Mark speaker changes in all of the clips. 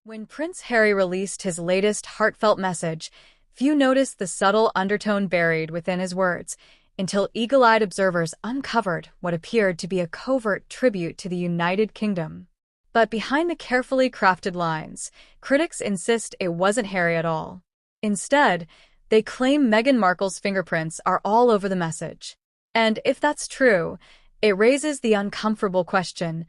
Speaker 1: When Prince Harry released his latest heartfelt message, few noticed the subtle undertone buried within his words, until eagle-eyed observers uncovered what appeared to be a covert tribute to the United Kingdom. But behind the carefully crafted lines, critics insist it wasn't Harry at all. Instead, they claim Meghan Markle's fingerprints are all over the message. And if that's true, it raises the uncomfortable question,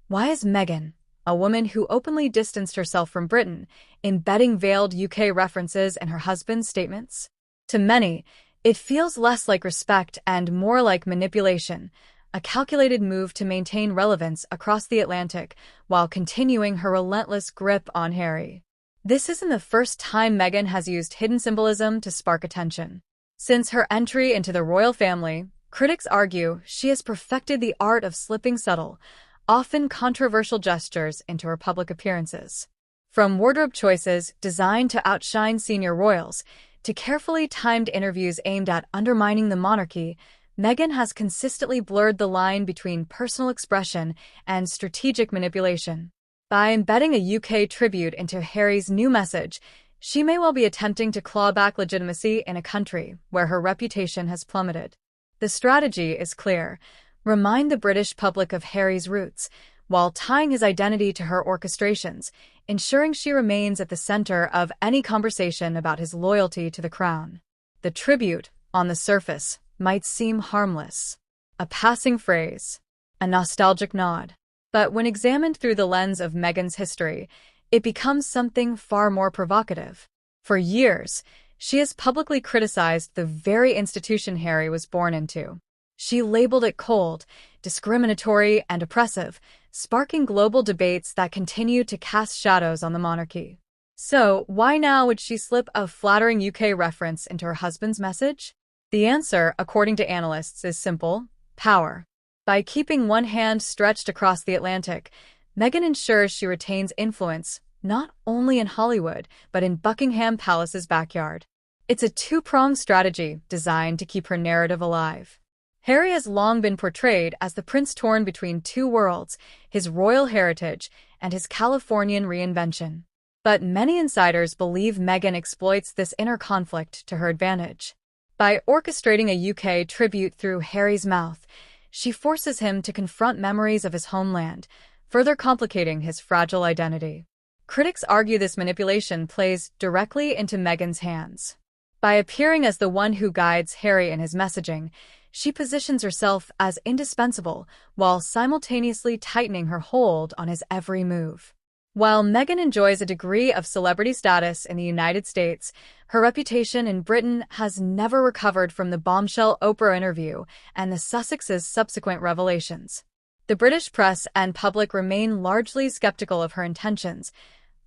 Speaker 1: why is Meghan, a woman who openly distanced herself from Britain, embedding veiled UK references in her husband's statements? To many, it feels less like respect and more like manipulation, a calculated move to maintain relevance across the Atlantic while continuing her relentless grip on Harry. This isn't the first time Meghan has used hidden symbolism to spark attention. Since her entry into the royal family, critics argue she has perfected the art of slipping subtle, often controversial gestures into her public appearances. From wardrobe choices designed to outshine senior royals, to carefully timed interviews aimed at undermining the monarchy, Meghan has consistently blurred the line between personal expression and strategic manipulation. By embedding a UK tribute into Harry's new message, she may well be attempting to claw back legitimacy in a country where her reputation has plummeted. The strategy is clear: remind the British public of Harry's roots, while tying his identity to her orchestrations, ensuring she remains at the center of any conversation about his loyalty to the crown. The tribute, on the surface, might seem harmless. A passing phrase, a nostalgic nod. But when examined through the lens of Meghan's history, it becomes something far more provocative. For years, she has publicly criticized the very institution Harry was born into. She labeled it cold, discriminatory, and oppressive, sparking global debates that continue to cast shadows on the monarchy. So, why now would she slip a flattering UK reference into her husband's message? The answer, according to analysts, is simple: power. By keeping one hand stretched across the Atlantic, Meghan ensures she retains influence not only in Hollywood, but in Buckingham Palace's backyard. It's a two-pronged strategy designed to keep her narrative alive. Harry has long been portrayed as the prince torn between two worlds, his royal heritage and his Californian reinvention. But many insiders believe Meghan exploits this inner conflict to her advantage. By orchestrating a UK tribute through Harry's mouth, she forces him to confront memories of his homeland, further complicating his fragile identity. Critics argue this manipulation plays directly into Meghan's hands. By appearing as the one who guides Harry in his messaging, she positions herself as indispensable while simultaneously tightening her hold on his every move. While Meghan enjoys a degree of celebrity status in the United States, her reputation in Britain has never recovered from the bombshell Oprah interview and the Sussexes' subsequent revelations. The British press and public remain largely skeptical of her intentions,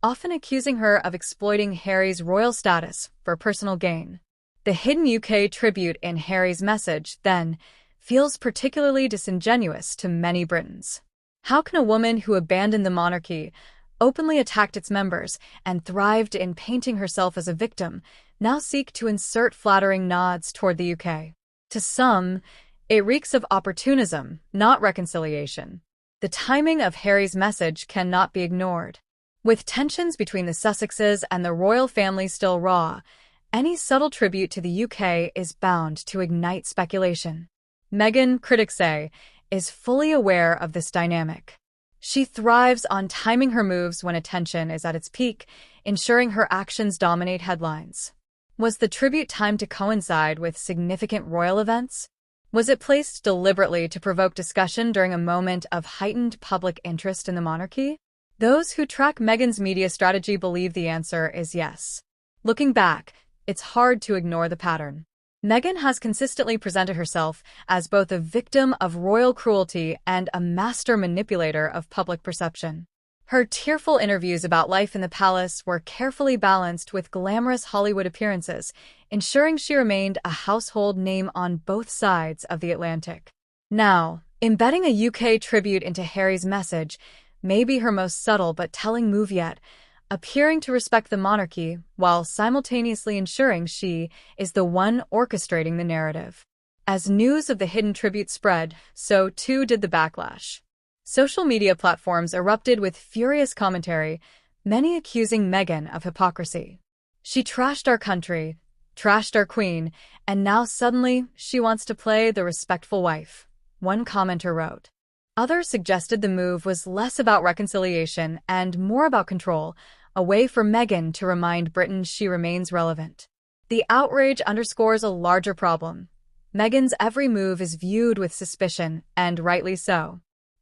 Speaker 1: often accusing her of exploiting Harry's royal status for personal gain. The hidden UK tribute in Harry's message, then, feels particularly disingenuous to many Britons. How can a woman who abandoned the monarchy, openly attacked its members, and thrived in painting herself as a victim, now seek to insert flattering nods toward the UK? To some, it reeks of opportunism, not reconciliation. The timing of Harry's message cannot be ignored. With tensions between the Sussexes and the royal family still raw, any subtle tribute to the UK is bound to ignite speculation. Meghan, critics say, is fully aware of this dynamic. She thrives on timing her moves when attention is at its peak, ensuring her actions dominate headlines. Was the tribute timed to coincide with significant royal events? Was it placed deliberately to provoke discussion during a moment of heightened public interest in the monarchy? Those who track Meghan's media strategy believe the answer is yes. Looking back, it's hard to ignore the pattern. Meghan has consistently presented herself as both a victim of royal cruelty and a master manipulator of public perception. Her tearful interviews about life in the palace were carefully balanced with glamorous Hollywood appearances, ensuring she remained a household name on both sides of the Atlantic. Now, embedding a UK tribute into Harry's message may be her most subtle but telling move yet, appearing to respect the monarchy while simultaneously ensuring she is the one orchestrating the narrative. As news of the hidden tribute spread, so too did the backlash. Social media platforms erupted with furious commentary, many accusing Meghan of hypocrisy. She trashed our country, trashed our queen, and now suddenly she wants to play the respectful wife, one commenter wrote. Others suggested the move was less about reconciliation and more about control, a way for Meghan to remind Britain she remains relevant. The outrage underscores a larger problem. Meghan's every move is viewed with suspicion, and rightly so.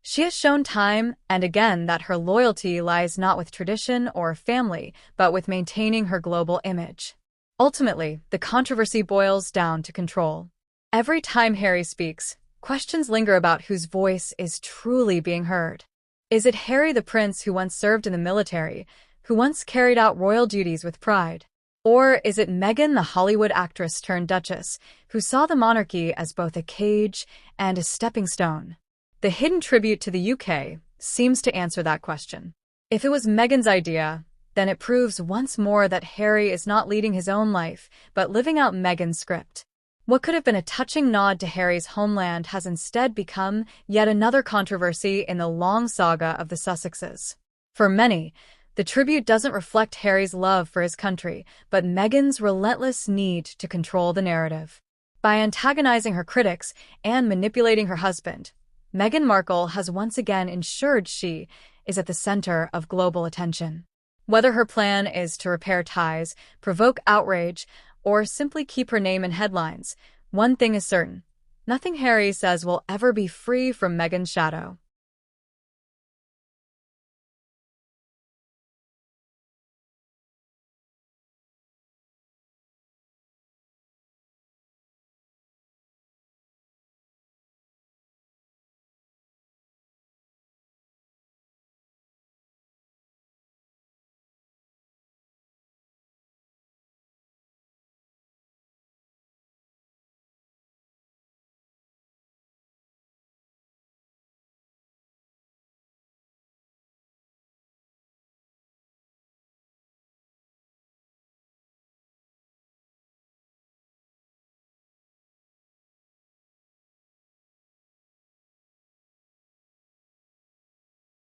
Speaker 1: She has shown time and again that her loyalty lies not with tradition or family, but with maintaining her global image. Ultimately, the controversy boils down to control. Every time Harry speaks, questions linger about whose voice is truly being heard. Is it Harry the Prince who once served in the military, who once carried out royal duties with pride? Or is it Meghan, the Hollywood actress turned duchess, who saw the monarchy as both a cage and a stepping stone? The hidden tribute to the UK seems to answer that question. If it was Meghan's idea, then it proves once more that Harry is not leading his own life, but living out Meghan's script. What could have been a touching nod to Harry's homeland has instead become yet another controversy in the long saga of the Sussexes. For many, the tribute doesn't reflect Harry's love for his country, but Meghan's relentless need to control the narrative. By antagonizing her critics and manipulating her husband, Meghan Markle has once again ensured she is at the center of global attention. Whether her plan is to repair ties, provoke outrage, or simply keep her name in headlines, one thing is certain: nothing Harry says will ever be free from Meghan's shadow.